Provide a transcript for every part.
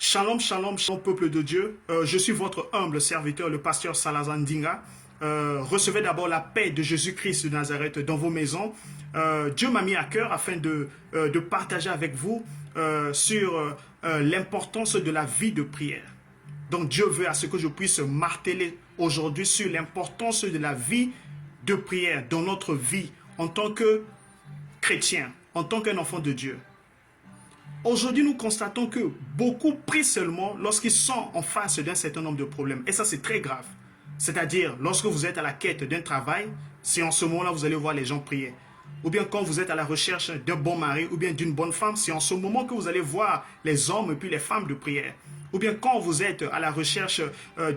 Shalom, shalom, shalom, peuple de Dieu. Je suis votre humble serviteur, le pasteur Salazar Ndinga. Recevez d'abord la paix de Jésus-Christ de Nazareth dans vos maisons. Dieu m'a mis à cœur afin de partager avec vous sur l'importance de la vie de prière. Donc Dieu veut à ce que je puisse marteler aujourd'hui sur l'importance de la vie de prière dans notre vie en tant que chrétien, en tant qu'un enfant de Dieu. Aujourd'hui, nous constatons que beaucoup prient seulement lorsqu'ils sont en face d'un certain nombre de problèmes. Et ça, c'est très grave. C'est-à-dire, lorsque vous êtes à la quête d'un travail, c'est en ce moment-là que vous allez voir les gens prier. Ou bien quand vous êtes à la recherche d'un bon mari ou bien d'une bonne femme, c'est en ce moment que vous allez voir les hommes et puis les femmes de prière. Ou bien quand vous êtes à la recherche,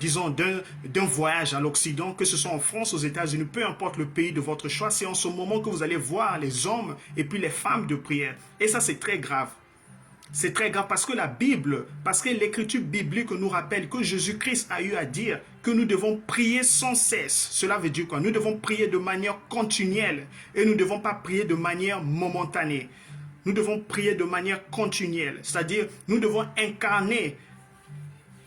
disons, d'un voyage à l'Occident, que ce soit en France, aux États-Unis, peu importe le pays de votre choix, c'est en ce moment que vous allez voir les hommes et puis les femmes de prière. Et ça, c'est très grave. C'est très grave parce que la Bible, parce que l'écriture biblique nous rappelle que Jésus-Christ a eu à dire que nous devons prier sans cesse. Cela veut dire quoi? Nous devons prier de manière continuelle et nous ne devons pas prier de manière momentanée. Nous devons prier de manière continuelle, c'est-à-dire nous devons incarner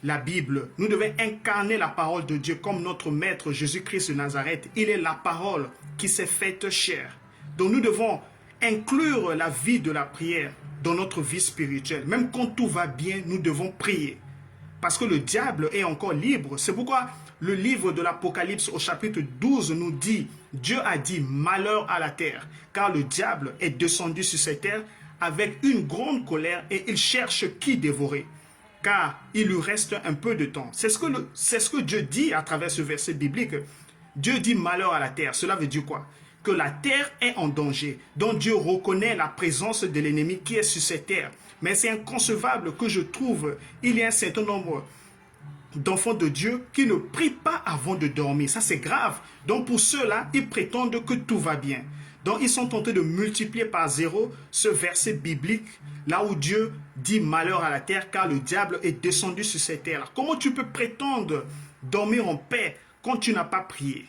la Bible. Nous devons incarner la parole de Dieu comme notre maître Jésus-Christ de Nazareth. Il est la parole qui s'est faite chair. Donc nous devons inclure la vie de la prière dans notre vie spirituelle. Même quand tout va bien, nous devons prier. Parce que le diable est encore libre. C'est pourquoi le livre de l'Apocalypse au chapitre 12 nous dit, Dieu a dit malheur à la terre, car le diable est descendu sur cette terre avec une grande colère et il cherche qui dévorer, car il lui reste un peu de temps. C'est ce que Dieu dit à travers ce verset biblique. Dieu dit malheur à la terre. Cela veut dire quoi? Que la terre est en danger. Donc Dieu reconnaît la présence de l'ennemi qui est sur cette terre. Mais c'est inconcevable que je trouve, il y a un certain nombre d'enfants de Dieu qui ne prient pas avant de dormir. Ça, c'est grave. Donc pour ceux-là, ils prétendent que tout va bien. Donc ils sont tentés de multiplier par zéro ce verset biblique, là où Dieu dit malheur à la terre, car le diable est descendu sur cette terre. Comment tu peux prétendre dormir en paix quand tu n'as pas prié?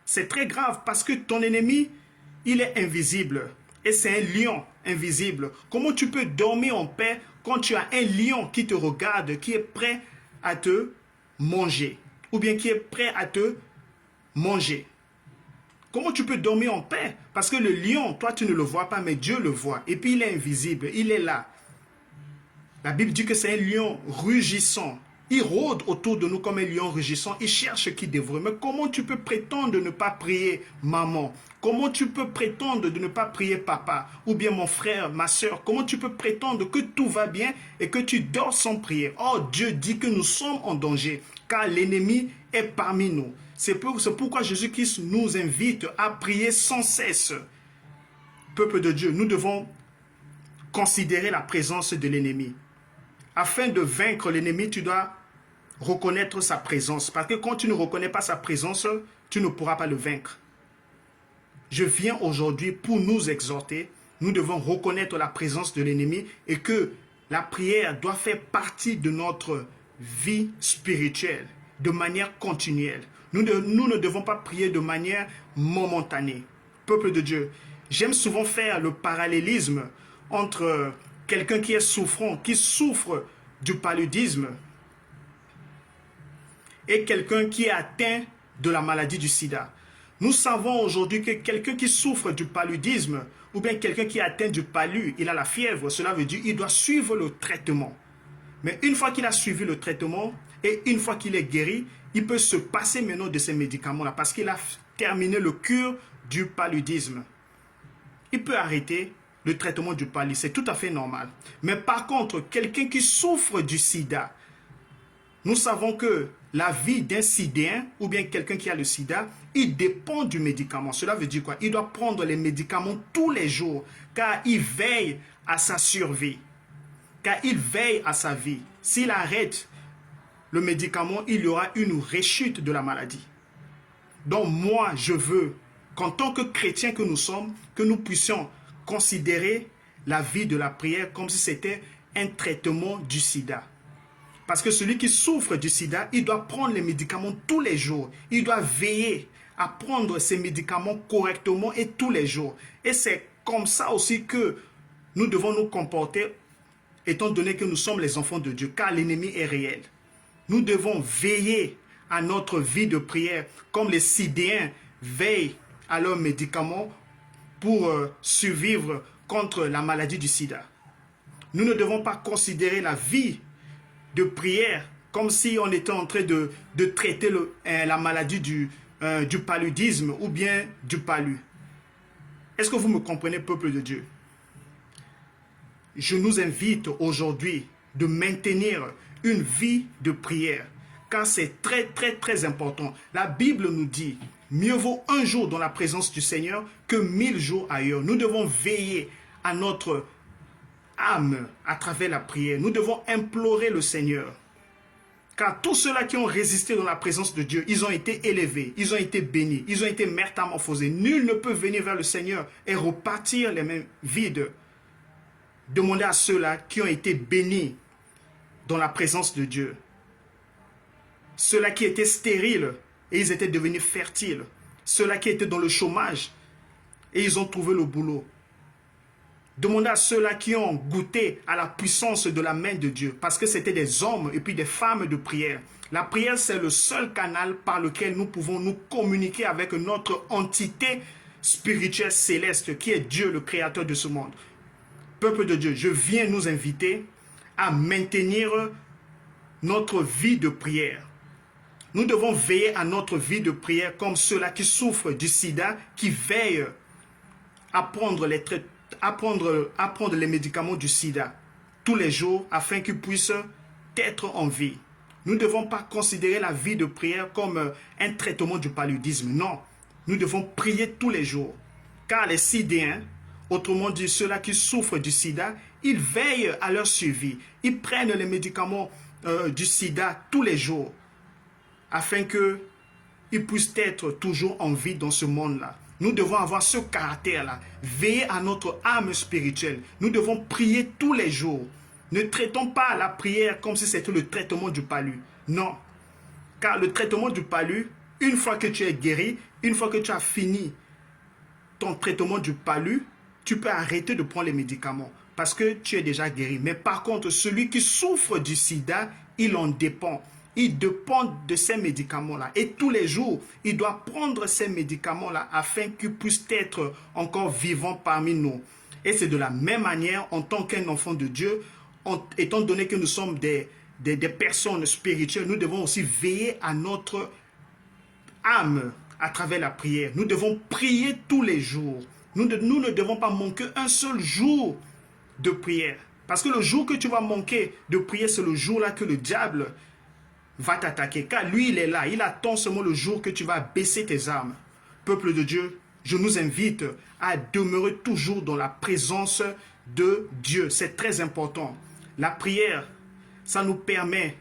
C'est très grave parce que ton ennemi, il est invisible. Et c'est un lion invisible. Comment tu peux dormir en paix quand tu as un lion qui te regarde, qui est prêt à te manger? Ou bien qui est prêt à te manger? Comment tu peux dormir en paix? Parce que le lion, toi tu ne le vois pas, mais Dieu le voit. Et puis il est invisible, il est là. La Bible dit que c'est un lion rugissant. Il rôde autour de nous comme un lion rugissant. Il cherche qui dévore. Mais comment tu peux prétendre de ne pas prier maman? Comment tu peux prétendre de ne pas prier papa? Ou bien mon frère, ma soeur? Comment tu peux prétendre que tout va bien et que tu dors sans prier? Oh, Dieu dit que nous sommes en danger, car l'ennemi est parmi nous. C'est pourquoi Jésus-Christ nous invite à prier sans cesse. Peuple de Dieu, nous devons considérer la présence de l'ennemi. Afin de vaincre l'ennemi, tu dois reconnaître sa présence. Parce que quand tu ne reconnais pas sa présence, tu ne pourras pas le vaincre. Je viens aujourd'hui pour nous exhorter. Nous devons reconnaître la présence de l'ennemi et que la prière doit faire partie de notre vie spirituelle de manière continuelle. Nous ne devons pas prier de manière momentanée. Peuple de Dieu, j'aime souvent faire le parallélisme entre quelqu'un qui est souffrant, qui souffre du paludisme, et quelqu'un qui est atteint de la maladie du sida. Nous savons aujourd'hui que quelqu'un qui souffre du paludisme, ou bien quelqu'un qui est atteint du palu, il a la fièvre, cela veut dire qu'il doit suivre le traitement. Mais une fois qu'il a suivi le traitement, et une fois qu'il est guéri, il peut se passer maintenant de ces médicaments-là, parce qu'il a terminé le cure du paludisme. Il peut arrêter le traitement du paludisme, c'est tout à fait normal. Mais par contre, quelqu'un qui souffre du sida, nous savons que la vie d'un sidéen ou bien quelqu'un qui a le sida, il dépend du médicament. Cela veut dire quoi? Il doit prendre les médicaments tous les jours car il veille à sa survie, car il veille à sa vie. S'il arrête le médicament, il y aura une rechute de la maladie. Donc moi, je veux qu'en tant que chrétiens que nous sommes, que nous puissions considérer la vie de la prière comme si c'était un traitement du sida. Parce que celui qui souffre du sida, il doit prendre les médicaments tous les jours. Il doit veiller à prendre ces médicaments correctement et tous les jours. Et c'est comme ça aussi que nous devons nous comporter étant donné que nous sommes les enfants de Dieu, car l'ennemi est réel. Nous devons veiller à notre vie de prière, comme les Sidéens veillent à leurs médicaments pour survivre contre la maladie du sida. Nous ne devons pas considérer la vie de prière comme si on était en train de traiter la maladie du paludisme ou bien du palu. Est-ce que vous me comprenez, peuple de Dieu? Je nous invite aujourd'hui de maintenir une vie de prière, car c'est très, très, très important. La Bible nous dit, mieux vaut un jour dans la présence du Seigneur que 1000 jours ailleurs. Nous devons veiller à notre âme à travers la prière. Nous devons implorer le Seigneur. Car tous ceux-là qui ont résisté dans la présence de Dieu, ils ont été élevés, ils ont été bénis, ils ont été métamorphosés. Nul ne peut venir vers le Seigneur et repartir les mains vides. Demandez à ceux-là qui ont été bénis dans la présence de Dieu. Ceux-là qui étaient stériles et ils étaient devenus fertiles. Ceux-là qui étaient dans le chômage et ils ont trouvé le boulot. Demandez à ceux-là qui ont goûté à la puissance de la main de Dieu, parce que c'était des hommes et puis des femmes de prière. La prière, c'est le seul canal par lequel nous pouvons nous communiquer avec notre entité spirituelle céleste, qui est Dieu, le créateur de ce monde. Peuple de Dieu, je viens nous inviter à maintenir notre vie de prière. Nous devons veiller à notre vie de prière comme ceux-là qui souffrent du sida, qui veillent à prendre les médicaments du sida tous les jours afin qu'ils puissent être en vie. Nous ne devons pas considérer la vie de prière comme un traitement du paludisme. Non, nous devons prier tous les jours. Car les Sidéens, autrement dit ceux-là qui souffrent du sida, ils veillent à leur survie. Ils prennent les médicaments du sida tous les jours afin qu'ils puissent être toujours en vie dans ce monde-là. Nous devons avoir ce caractère-là, veiller à notre âme spirituelle. Nous devons prier tous les jours. Ne traitons pas la prière comme si c'était le traitement du palu. Non, car le traitement du palu, une fois que tu es guéri, une fois que tu as fini ton traitement du palu, tu peux arrêter de prendre les médicaments parce que tu es déjà guéri. Mais par contre, celui qui souffre du sida, il en dépend. Il dépend de ces médicaments-là. Et tous les jours, il doit prendre ces médicaments-là afin qu'il puisse être encore vivant parmi nous. Et c'est de la même manière, en tant qu'un enfant de Dieu, étant donné que nous sommes des personnes spirituelles, nous devons aussi veiller à notre âme à travers la prière. Nous devons prier tous les jours. Nous ne devons pas manquer un seul jour de prière. Parce que le jour que tu vas manquer de prière, c'est le jour-là que le diable va t'attaquer. Car lui, il est là. Il attend seulement le jour que tu vas baisser tes armes. Peuple de Dieu, je nous invite à demeurer toujours dans la présence de Dieu. C'est très important. La prière, ça nous permet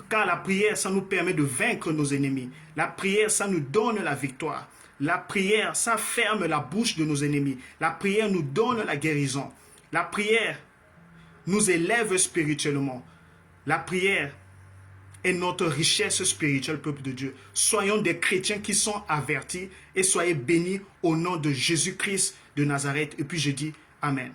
car la prière, ça nous permet de vaincre nos ennemis. La prière, ça nous donne la victoire. La prière, ça ferme la bouche de nos ennemis. La prière nous donne la guérison. La prière nous élève spirituellement. La prière est notre richesse spirituelle, peuple de Dieu. Soyons des chrétiens qui sont avertis et soyez bénis au nom de Jésus-Christ de Nazareth. Et puis je dis Amen.